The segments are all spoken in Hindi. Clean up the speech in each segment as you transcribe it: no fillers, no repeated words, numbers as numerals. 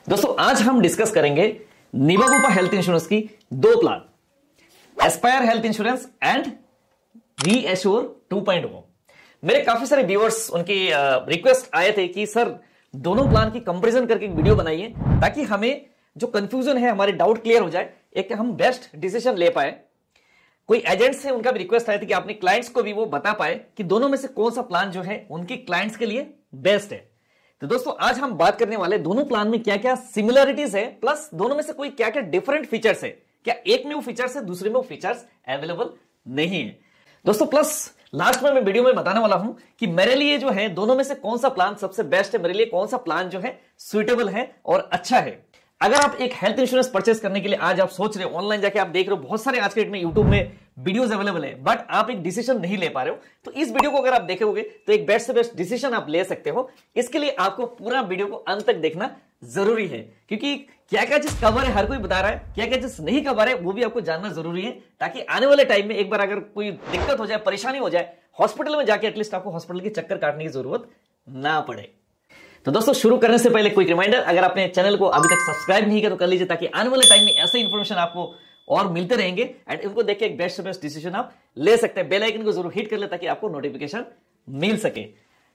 दोस्तों आज हम डिस्कस करेंगे निवाबूपा हेल्थ इंश्योरेंस की दो plan, Aspire health insurance and reassure 2.0। मेरे काफी सारे व्यूअर्स उनकी रिक्वेस्ट आए थे कि सर दोनों प्लान की कंपैरिजन करके एक वीडियो बनाइए ताकि हमें जो कंफ्यूजन है, हमारे डाउट क्लियर हो जाए, एक हम बेस्ट डिसीजन ले पाए। कोई एजेंट से उनका भी रिक्वेस्ट आया था कि अपने क्लाइंट्स को भी वो बता पाए कि दोनों में से कौन सा प्लान जो है उनके क्लाइंट्स के लिए बेस्ट है। तो दोस्तों आज हम बात करने वाले दोनों प्लान में क्या क्या सिमिलरिटीज है, प्लस दोनों में से कोई क्या क्या डिफरेंट फीचर्स है, क्या एक में वो फीचर्स है दूसरे में वो फीचर्स अवेलेबल नहीं है। दोस्तों प्लस लास्ट में मैं वीडियो में बताने वाला हूं कि मेरे लिए जो है दोनों में से कौन सा प्लान सबसे बेस्ट है, मेरे लिए कौन सा प्लान जो है सुइटेबल है और अच्छा है। अगर आप एक हेल्थ इंश्योरेंस परचेस करने के लिए आज आप सोच रहे हो, ऑनलाइन जाके आप देख रहे हो, बहुत सारे आज के डेट में यूट्यूब में वीडियोस अवेलेबल है, बट आप एक डिसीजन नहीं ले पा रहे हो, तो इस वीडियो को अगर आप देखोगे तो एक बेस्ट से बेस्ट डिसीजन आप ले सकते हो। इसके लिए आपको पूरा वीडियो को अंत तक देखना जरूरी है, क्योंकि क्या क्या चीज कवर है हर कोई बता रहा है, क्या क्या चीज नहीं कवर है वो भी आपको जानना जरूरी है, ताकि आने वाले टाइम में एक बार अगर कोई दिक्कत हो जाए, परेशानी हो जाए, हॉस्पिटल में जाके एटलीस्ट आपको हॉस्पिटल के चक्कर काटने की जरूरत ना पड़े। तो दोस्तों शुरू करने से पहले कोई रिमाइंडर, अगर आपने चैनल को अभी तक सब्सक्राइब नहीं किया तो कर लीजिए, ताकि आने वाले टाइम में ऐसे इंफॉर्मेशन आपको और मिलते रहेंगे एंड इनको देख के एक बेस्ट से बेस्ट डिसीजन आप ले सकते हैं। बेल आइकन को जरूर हिट कर ले ताकि आपको नोटिफिकेशन मिल सके।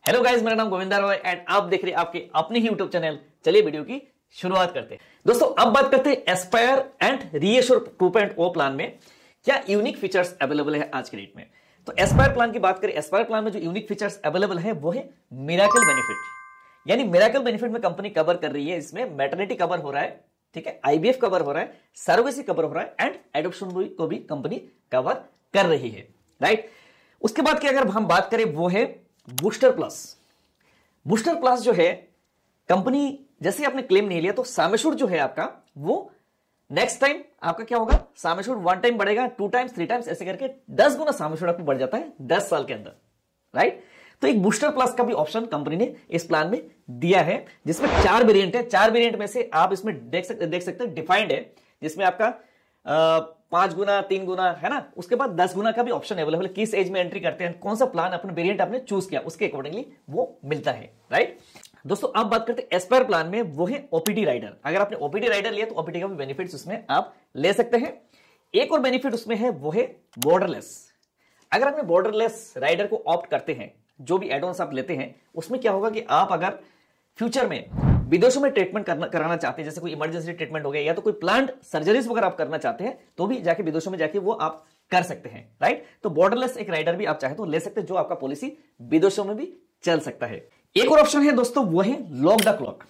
हेलो गाइस, मेरा नाम गोविंदा रॉय एंड आप देख रहे हैं आपके अपने ही यूट्यूब चैनल। चलिए वीडियो की शुरुआत करते हैं। दोस्तों अब बात करते हैं एस्पायर एंड रीएश्योर 2.0 प्लान में क्या यूनिक फीचर्स अवेलेबल है आज के डेट में। तो एस्पायर प्लान की बात करें, एस्पायर प्लान में जो यूनिक फीचर्स अवेलेबल है वो है मिरेकल बेनिफिट। यानी मिरेकल बेनिफिट में कंपनी कवर कर रही है, इसमें मैटरनिटी कवर हो रहा है, ठीक है, आईवीएफ कवर हो रहा है, सरोगेसी कवर हो रहा है एंड एडॉप्शन को भी कंपनी कवर कर रही है, राइट। उसके बाद की अगर हम बात करें वो है बूस्टर प्लस। बूस्टर प्लस जो है कंपनी जैसे आपने क्लेम नहीं लिया तो सम एश्योर्ड जो है आपका वो नेक्स्ट टाइम आपका क्या होगा, सम एश्योर्ड 1 टाइम बढ़ेगा, 2 टाइम्स 3 टाइम्स ऐसे करके 10 गुना सम एश्योर्ड आपको बढ़ जाता है 10 साल के अंदर, राइट। तो एक बूस्टर प्लस का भी ऑप्शन कंपनी ने इस प्लान में दिया है, जिसमें 4 वेरिएंट है। 4 वेरिएंट में से आप इसमें देख सकते हैं डिफाइंड है, जिसमें आपका 5 गुना 3 गुना है ना, उसके बाद 10 गुना का भी ऑप्शन अवेलेबल है। किस एज में एंट्री करते हैं, कौन सा प्लान अपने वेरिएंट आपने चूज किया उसके अकॉर्डिंगली वो मिलता है, राइट। दोस्तों अब बात करते हैं एस्पायर प्लान में, वो है ओपीडी राइडर। अगर आपने ओपीडी राइडर लिया तो ओपीडी का भी बेनिफिट उसमें आप ले सकते हैं। एक और बेनिफिट उसमें है वो है बॉर्डरलेस। अगर आपने बॉर्डरलेस राइडर को ऑप्ट करते हैं, जो भी एडवांस आप लेते हैं, उसमें क्या होगा कि आप अगर फ्यूचर में विदेशों में ट्रीटमेंट कराना चाहते हैं, जैसे कोई इमरजेंसी ट्रीटमेंट हो गया या तो कोई प्लांट सर्जरीज वगैरह आप करना चाहते हैं, तो भी जाके विदेशों में जाके वो आप कर सकते हैं, राइट। तो बॉर्डरलेस एक राइडर भी आप चाहे तो ले सकते हैं, जो आपका पॉलिसी विदेशों में भी चल सकता है। एक और ऑप्शन है दोस्तों, वो है lock the clock.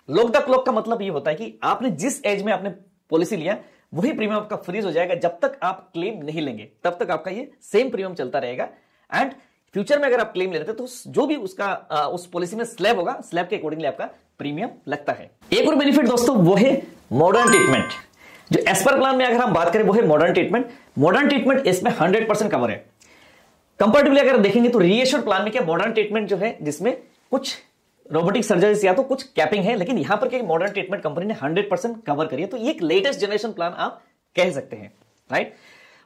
Lock the clock का मतलब ये होता है कि आपने जिस एज में आपने पॉलिसी लिया वही प्रीमियम आपका फ्रीज हो जाएगा, जब तक आप क्लेम नहीं लेंगे तब तक आपका ये सेम प्रीमियम चलता रहेगा। एंड फ्यूचर में अगर आप क्लेम ले रहे थे तो जो भी उसका उस पॉलिसी में स्लैब होगा, स्लैब के अकॉर्डिंगली आपका प्रीमियम लगता है। एक और बेनिफिट दोस्तों वो है मॉडर्न ट्रीटमेंट। जो एस्पायर प्लान में अगर हम बात करें वो है मॉडर्न ट्रीटमेंट। मॉडर्न ट्रीटमेंट इसमें 100% कवर है। कंपैरेटिवली अगर देखेंगे तो रीएश्योर प्लान में क्या मॉडर्न ट्रीटमेंट जो है जिसमें कुछ रोबोटिक सर्जरीज या तो कुछ कैपिंग है, लेकिन यहां पर क्या मॉडर्न ट्रीटमेंट कंपनी ने 100% कवर करी है, तो ये एक लेटेस्ट जनरेशन प्लान आप कह सकते हैं, राइट।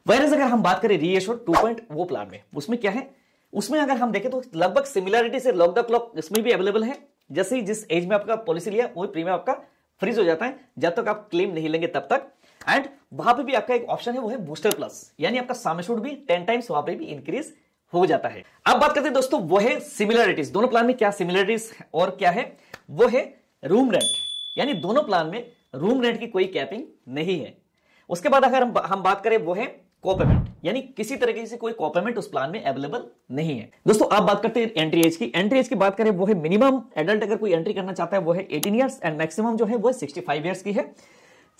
वैरएज अगर हम बात करें रीएश्योर 2.0 प्लान में, उसमें क्या है, उसमें अगर हम देखें तो लगभग सिमिलरिटी से लॉक द क्लॉक इसमें भी अवेलेबल है। जैसे ही जिस एज में आपका पॉलिसी लिया वही प्रीमियम आपका फ्रीज हो जाता है, जब तक आप क्लेम नहीं लेंगे तब तक। एंड वहां पे भी आपका एक ऑप्शन है वो है बूस्टर प्लस, यानी आपका सम एश्योर्ड भी 10 टाइम्स वहां पे भी इंक्रीज हो जाता है। अब बात करते हैं दोस्तों वो है सिमिलरिटीज। दोनों प्लान में क्या सिमिलरिटीज और क्या है, वो है रूम रेंट। यानी दोनों प्लान में रूम रेंट की कोई कैपिंग नहीं है। उसके बाद अगर हम बात करें वो है कोपेमेंट, यानी किसी तरीके से कोई कोपेमेंट उस प्लान में अवेलेबल नहीं है। दोस्तों आप बात करते हैं एंट्री एज की। एंट्री एज की बात करें वो है मिनिमम एडल्ट अगर कोई एंट्री करना चाहता है वो है 18 ईयर्स एंड मैक्सिमम जो है वो 65 ईयर्स की है।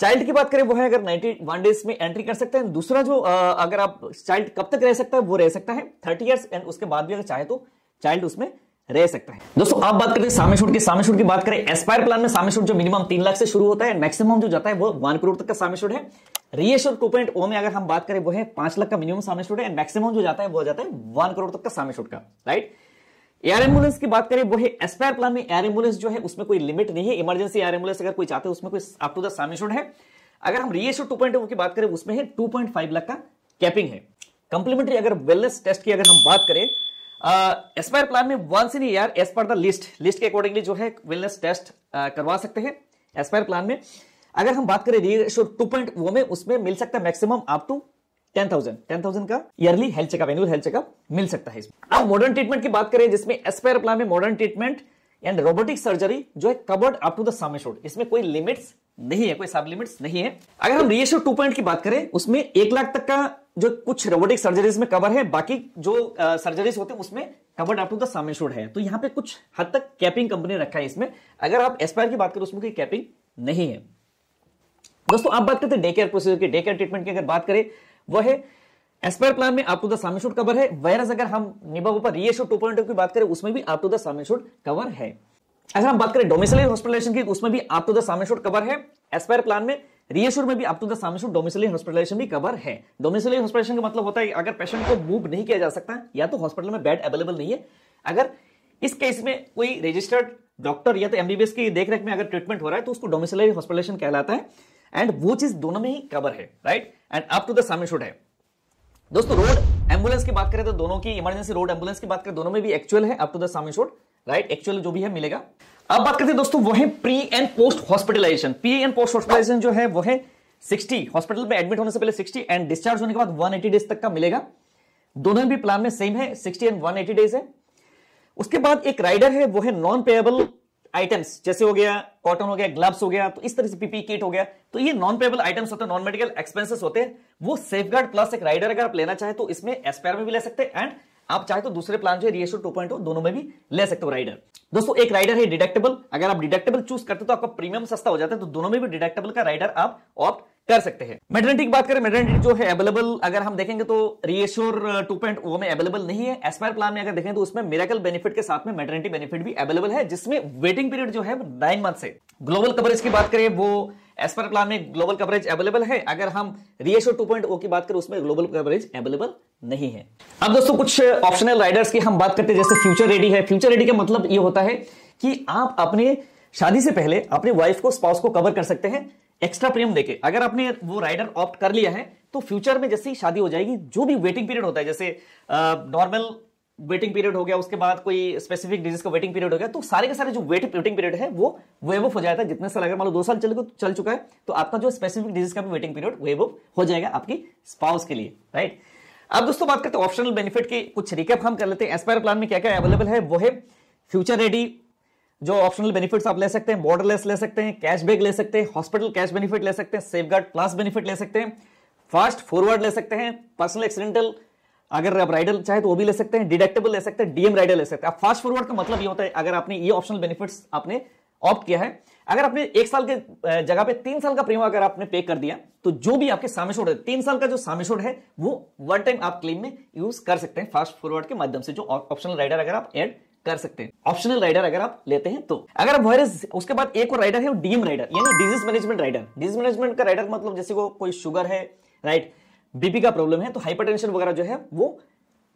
चाइल्ड की बात करें वो है अगर 91 डेज में एंट्री कर सकते हैं। दूसरा जो अगर आप चाइल्ड कब तक रह सकता है वो रह सकता है 30 ईयर्स एंड उसके बाद भी अगर चाहे तो चाइल्ड उसमें रह सकता है। दोस्तों आप बात करते हैं सम एश्योर्ड की। सम एश्योर्ड की बात करें, एस्पायर प्लान में सम एश्योर्ड जो मिनिमम 3 लाख से शुरू होता है, मैक्सिमम जो जाता है वो 1 करोड़ तक का सम एश्योर्ड है। रीएश्योर 2.0 में अगर हम बात करें वो है 5 लाख का मिनिमम सम एश्योर्ड है एंड मैक्सिमम जो जाता है वो जाता है 1 करोड़ तक का सम एश्योर्ड का, राइट। एयर एम्बुलेंस की बात करें वो है एस्पायर प्लान में एयर एम्बुलेंस जो है उसमें कोई लिमिट नहीं है। इमरजेंसी एयर एम्बुलेंस अगर कोई चाहते हैं उसमें कोई up to the sum assured है। अगर हम रीएश्योर 2.0 की बात करें उसमें है 2.5 लाख का कैपिंग है। कंप्लीमेंट्री अगर वेलनेस टेस्ट की अगर हम बात करें, एस्पायर प्लान में once in year as per the list के अकॉर्डिंगली जो है वेलनेस टेस्ट करवा सकते हैं। एस्पायर प्लान में अगर हम बात करें रीएश्योर 2.0 में, उसमें मिल सकता है मैक्सिमम अप टू 10,000 का yearly health checkup, annual health checkup मिल सकता है इसमें। अब मॉडर्न ट्रीटमेंट की बात करें, जिसमें एस्पायर प्लान में modern treatment and robotic surgery जो है covered up to the sum assured, इसमें कोई लिमिट्स नहीं है, कोई सब लिमिट्स नहीं है। अगर हम रीएश्योर 2 की बात करें, उसमें 1 लाख तक का जो कुछ रोबोटिक सर्जरीज में कवर है, बाकी जो सर्जरीज होते हैं उसमें covered up to the sum assured है। तो यहां पे कुछ हद तक कैपिंग कंपनी रखा है इसमें। अगर आप एस्पायर की बात करें, उसमें कोई कैपिंग नहीं है। दोस्तों आप बात करते हैं डे केयर प्रोसीजर की, डे केयर ट्रीटमेंट की अगर बात करें, वह है एस्पायर प्लान में up to the sum assured cover है, वेयरएज अगर हम निबा रीएश्योर 2.0 की बात करें, उसमें भी up to the sum assured cover है। अगर हम बात करें डोमिसिलियरी हॉस्पिटलाइजेशन की, उसमें भी up to the sum assured cover है। एस्पायर प्लान में रीएश्योर में भी up to the sum assured domiciliary hospitalization भी कवर है। डोमिसिलियरी हॉस्पिटलाइजेशन का मतलब होता है अगर पेशेंट को मूव नहीं किया जा सकता, या तो हॉस्पिटल में बेड अवेलेबल नहीं है, अगर इस केस में कोई रजिस्टर्ड डॉक्टर या तो एमबीबीएस की देखरेख में अगर ट्रीटमेंट हो रहा है, तो उसको डोमिसिलियरी हॉस्पिटलाइजेशन कहलाता है। एंड वो चीज दोनों में ही कवर है, right, and up to the sum assured है। दोस्तों रोड एम्बुलेंस की बात करें तो दोनों की, इमरजेंसी रोड एम्बुलेंस की बात करें, दोनों में भी एक्चुअल है up to the sum assured, right, actual जो भी है मिलेगा। अब बात करते हैं दोस्तों वो है pre and post hospitalisation. Pre and post hospitalisation जो है वो है 60, हॉस्पिटल में एडमिट होने से पहले 60 एंड डिस्चार्ज होने के बाद 180 डेज तक का मिलेगा। दोनों भी प्लान में सेम है, 60 एंड 180 डेज है। उसके बाद एक राइडर है, वो है नॉन पेएबल आइटम्स, जैसे हो गया कॉटन हो गया, ग्लव्स हो गया, तो इस तरह से पीपी किट हो गया, तो ये नॉन पेएबल आइटम्स होते हैं, नॉन मेडिकल एक्सपेंसेस होते हैं। वो सेफगार्ड प्लस एक राइडर अगर आप लेना चाहे तो इसमें एस्पायर में भी ले सकते हैं, एंड आप चाहे तो दूसरे प्लान जो है रीएश्योर 2.0 दोनों में भी ले सकते हो राइडर। दोस्तों एक राइडर है डिडक्टेबल, अगर आप डिडक्टेबल चूज करते हो तो आपका प्रीमियम सस्ता हो जाता है, तो दोनों में भी डिडक्टेबल का राइडर आप ऑप्ट कर सकते हैं। मेटर्निटी की बात करें, मेटर्निटी जो है अवेलेबल अगर हम देखेंगे तो रीएश्योर 2.0 में अवेलेबल नहीं है। एस्पायर प्लान में अगर देखें तो उसमें मिरेकल बेनिफिट के साथ में मेटर्निटी बेनिफिट भी अवेलेबल है, जिसमें वेटिंग पीरियड जो है 9 मंथ है। ग्लोबल कवरेज की बात करें, वो एस्पायर प्लान में ग्लोबल कवरेज अवेलेबल है। अगर हम रीएश्योर 2.0 की बात करें, उसमें ग्लोबल कवरेज अवेलेबल नहीं है। अब दोस्तों कुछ ऑप्शनल राइडर्स की हम बात करते हैं, जैसे फ्यूचर रेडी है। फ्यूचर रेडी का मतलब ये होता है कि आप अपने शादी से पहले अपनी वाइफ को, स्पाउस को कवर कर सकते हैं एक्स्ट्रा प्रीमियम देके। अगर आपने वो राइडर ऑप्ट कर लिया है तो फ्यूचर में जैसे ही शादी हो जाएगी, जो भी वेटिंग पीरियड होता है, जैसे नॉर्मल वेटिंग पीरियड हो गया, उसके बाद कोई स्पेसिफिक डिजीज का वेटिंग पीरियड हो गया, तो सारे के सारे जो वेटिंग पीरियड है वो वेव ऑफ हो जाता है। जितने साल, अगर मान लो 2 साल चल चुका है, तो आपका जो स्पेसिफिक डिजीज का भी वेटिंग पीरियड वेव ऑफ हो जाएगा आपकी स्पाउस के लिए, राइट। अब दोस्तों बात करते हैं ऑप्शनल बेनिफिट की, कुछ रिकैप हम कर लेते हैं। एस्पायर प्लान में क्या क्या अवेलेबल है, वो है फ्यूचर रेडी, जो ऑप्शनल बेनिफिट्स आप ले सकते हैं, बॉर्डरलेस ले सकते हैं, कैशबैक ले सकते हैं, हॉस्पिटल कैश बेनिफिट ले सकते हैं, सेफगार्ड प्लस बेनिफिट ले सकते हैं, फास्ट फॉरवर्ड ले सकते हैं, पर्सनल एक्सीडेंटल अगर आप राइडर चाहे तो वो भी ले सकते हैं, डिडक्टेबल ले सकते हैं, डीएम राइडर ले सकते हैं। फास्ट फॉरवर्ड का मतलब ये होता है अगर आपने ये ऑप्शनल बेनिफिट्स आपने ऑप्ट किया है, अगर आपने 1 साल के जगह पे 3 साल का प्रीमियम अगर आपने पे कर दिया, तो जो भी आपके सम एश्योर्ड है, 3 साल का जो सम एश्योर्ड है वो वन टाइम आप क्लेम में यूज कर सकते हैं फास्ट फॉरवर्ड के माध्यम से, जो ऑप्शनल राइडर अगर आप ऐड कर सकते हैं, ऑप्शनल राइडर अगर आप लेते हैं तो। अगर आप वायरस, उसके बाद एक और राइडर है डीएम राइडर, यानी disease management rider. Disease management का राइडर मतलब जैसे को कोई शुगर है, राइट, बीपी का प्रॉब्लम है, तो हाइपरटेंशन वगैरह जो है वो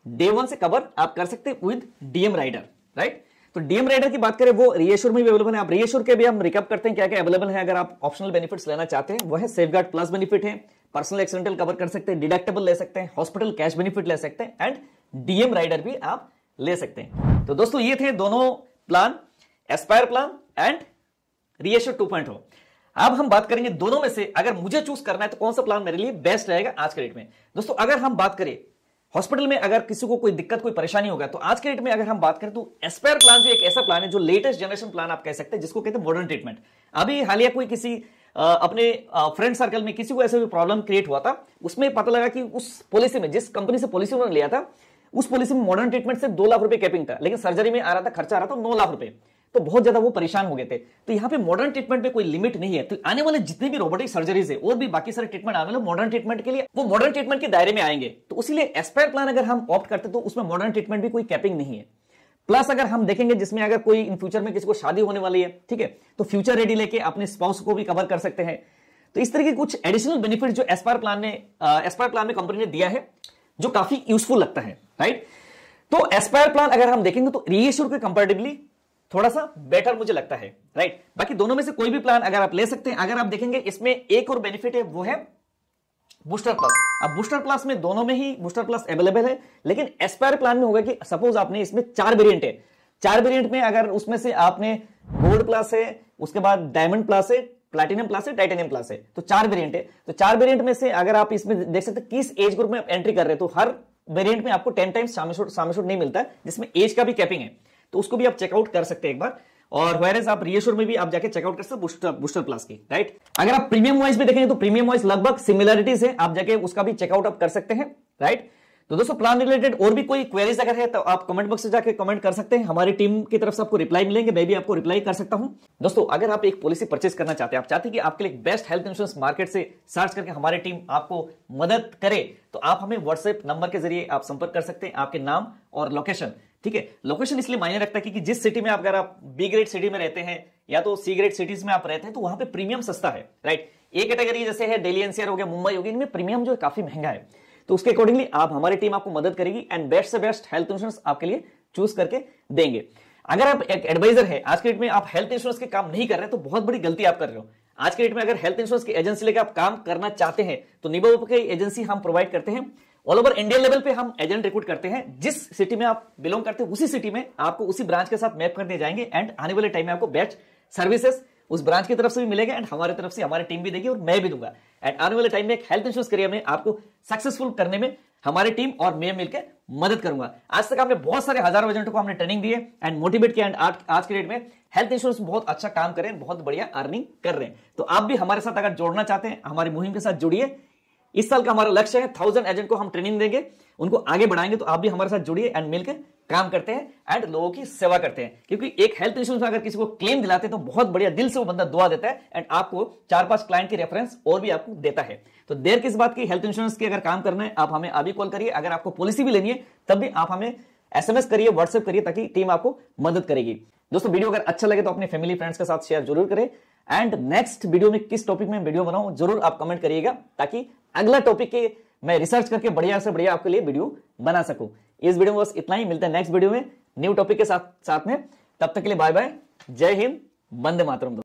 डे 1 से कवर आप कर सकते हैं विद डीएम राइडर, राइट। तो डीएम राइडर की बात करें, वो रीएश्योर में भी अवेलेबल है। आप रीएश्योर के भी हम रिकैप करते हैं क्या क्या अवेलेबल है अगर आप ऑप्शनल बेनिफिट्स लेना चाहते हैं। वो है सेफगार्ड प्लस बेनिफिट है, पर्सनल एक्सीडेंटल कवर कर सकते हैं, डिडक्टेबल ले सकते हैं, हॉस्पिटल कैश बेनिफिट ले सकते हैं, एंड डीएम राइडर भी आप ले सकते हैं। तो दोस्तों ये थे दोनों plan, Aspire plan and reassure 2.0। अब हम बात करेंगे दोनों में से अगर मुझे चूज करना है तो कौन सा प्लान मेरे लिए बेस्ट रहेगा आज के डेट में। दोस्तों अगर हम बात करें हॉस्पिटल में अगर किसी को कोई दिक्कत, कोई परेशानी होगा, तो आज के डेट में अगर हम बात करें तो एस्पायर प्लान जो एक ऐसा प्लान है जो लेटेस्ट जनरेशन प्लान आप कह सकते हैं, जिसको कहते हैं मॉडर्न ट्रीटमेंट। अभी हालिया कोई किसी अपने फ्रेंड सर्कल में किसी को ऐसे भी प्रॉब्लम क्रिएट हुआ था, उसमें पता लगा कि उस पॉलिसी में, जिस कंपनी से पॉलिसी उन्होंने लिया था, उस पॉलिसी में मॉडर्न ट्रीटमेंट से 2 लाख रुपए कैपिंग था, लेकिन सर्जरी में आ रहा था, खर्चा आ रहा था 9 लाख रुपए। तो बहुत ज्यादा वो परेशान हो गए थे। तो यहाँ पे मॉडर्न ट्रीटमेंट में कोई लिमिट नहीं है, तो आने वाले जितने भी रोबोटिक सर्जरीज है और भी बाकी सारे ट्रीटमेंट आने वाले मॉडर्न ट्रीटमेंट के लिए, वो मॉडर्न ट्रीटमेंट के दायरे में आएंगे। तो इसीलिए एस्पायर प्लान अगर हम ऑप्ट करते तो उसमें मॉडर्न ट्रीटमेंट भी कोई कैपिंग नहीं है। प्लस अगर हम देखेंगे जिसमें अगर कोई इन फ्यूचर में किसी को शादी होने वाली है, ठीक है, तो फ्यूचर रेडी लेके अपने स्पाउस को भी कवर कर सकते हैं। तो इस तरह के कुछ एडिशनल बेनिफिट जो एस्पायर प्लान में कंपनी ने दिया है, जो काफी यूजफुल लगता है, राइट। तो एस्पायर प्लान अगर हम देखेंगे तो रीएश्योर के कंपैरेटिवली थोड़ा सा बेटर मुझे लगता है, राइट। बाकी दोनों में से कोई भी प्लान अगर आप ले सकते हैं। अगर आप देखेंगे इसमें एक और बेनिफिट है, वो है बूस्टर प्लस। अब बूस्टर प्लस में दोनों में ही बूस्टर प्लस अवेलेबल है, लेकिन एस्पायर प्लान में होगा कि सपोज आपने इसमें 4 वेरिएंट है, 4 वेरिएंट में अगर उसमें से आपने गोल्ड प्लस है, उसके बाद डायमंड प्लस है, प्लैटिनम प्लस है, टाइटेनियम प्लस है। तो 4 वेरिएंट है। तो 4 वेरिएंट में से अगर आप इसमें देख सकते हैं किस एज ग्रुप में आप एंट्री कर रहे हैं, तो हर वेरिएंट में आपको 10 टाइम्स सामशोट नहीं मिलता है, जिसमें एज का भी कैपिंग है। तो उसको भी आप चेकआउट कर सकते हैं एक बार। और वायरस आप रीएश्योर में भी आप जाके चेकआउट कर सकते हैं बूस्टर प्लस की, राइट। अगर आप प्रीमियम वाइज भी देखेंगे तो प्रीमियम वाइज लगभग सिमिलरिटीज है, आप जाके उसका भी चेकआउट आप कर सकते हैं, राइट। तो दोस्तों प्लान रिलेटेड और भी कोई क्वेरीज अगर है तो आप कमेंट बॉक्स में जाके कमेंट कर सकते हैं, हमारी टीम की तरफ से आपको रिप्लाई मिलेंगे, मैं भी आपको रिप्लाई कर सकता हूं। दोस्तों अगर आप एक पॉलिसी परचेज करना चाहते हैं, आप चाहते हैं कि आपके लिए बेस्ट हेल्थ इंश्योरेंस मार्केट से सर्च करके हमारी टीम आपको मदद करे, तो आप हमें व्हाट्सएप नंबर के जरिए आप संपर्क कर सकते हैं, आपके नाम और लोकेशन, ठीक है। लोकेशन इसलिए मायने रखता है कि जिस सिटी में अगर आप बी ग्रेड सिटी में रहते हैं या तो सी ग्रेड सिटीज में आप रहते हैं, तो वहां पे प्रीमियम सस्ता है, राइट। ए कैटेगरी जैसे है दिल्ली एनसीआर हो गया, मुंबई हो गया, इनमें प्रीमियम जो है काफी महंगा है। तो उसके अकॉर्डिंगली आप हमारी टीम आपको मदद करेगी एंड बेस्ट से बेस्ट हेल्थ इंश्योरेंस आपके लिए चूज करके देंगे। अगर आप एक एडवाइजर है, आज के डेट में आप हेल्थ इंश्योरेंस के काम नहीं कर रहे, तो बहुत बड़ी गलती आप कर रहे हो। आज के डेट में अगर हेल्थ इंश्योरेंस की एजेंसी लेकर आप काम करना चाहते हैं, तो निबा की एजेंसी हम प्रोवाइड करते हैं। ऑल ओवर इंडिया लेवल पे हम एजेंट रिक्रूट करते हैं, जिस सिटी में आप बिलोंग करते हैं उसी सिटी में आपको उसी ब्रांच के साथ मैप कर दिए जाएंगे एंड आने वाले टाइम में आपको बेस्ट सर्विसेज उस ब्रांच की तरफ से भी मिलेगा एंड हमारी तरफ से हमारी टीम भी देगी और मैं भी दूंगा। एंड आने वाले टाइम में एक हेल्थ इंश्योरेंस करियर में आपको सक्सेसफुल करने में हमारी टीम और मैं मिलकर मदद करूंगा। आज तक हमने बहुत सारे हजारों एजेंटों को हमने ट्रेनिंग दी है एंड मोटिवेट किया एंड आज के डेट में हेल्थ इंश्योरेंस में बहुत अच्छा काम करें, बहुत बढ़िया अर्निंग कर रहे हैं। तो आप भी हमारे साथ अगर जोड़ना चाहते हैं, हमारी मुहिम के साथ जुड़िए। इस साल का हमारा लक्ष्य है 1000 एजेंट को हम ट्रेनिंग देंगे, उनको आगे बढ़ाएंगे। तो आप भी हमारे साथ जुड़िए एंड मिलकर काम करते हैं एंड लोगों की सेवा करते हैं, क्योंकि एक हेल्थ इंश्योरेंस में अगर किसी को क्लेम दिलाते हैं तो बहुत बढ़िया दिल से वो बंदा दुआ देता है एंड आपको 4-5 क्लाइंट की रेफरेंस और भी आपको देता है। तो देर किस बात की, हेल्थ इंश्योरेंस की अगर काम करना है आप हमें अभी कॉल करिए। अगर आपको पॉलिसी भी लेनी है तब भी आप हमें SMS करिए, व्हाट्सएप करिए, ताकि टीम आपको मदद करेगी। दोस्तों वीडियो अगर अच्छा लगे तो अपने फैमिली फ्रेंड्स के साथ शेयर जरूर करें एंड नेक्स्ट वीडियो में किस टॉपिक में वीडियो बनाऊं जरूर आप कमेंट करिएगा, ताकि अगला टॉपिक के मैं रिसर्च करके बढ़िया से बढ़िया आपके लिए वीडियो बना सकूं। इस वीडियो में बस इतना ही, मिलते हैं नेक्स्ट वीडियो में न्यू टॉपिक के साथ में। तब तक के लिए बाय बाय, जय हिंद, वंदे मातरम।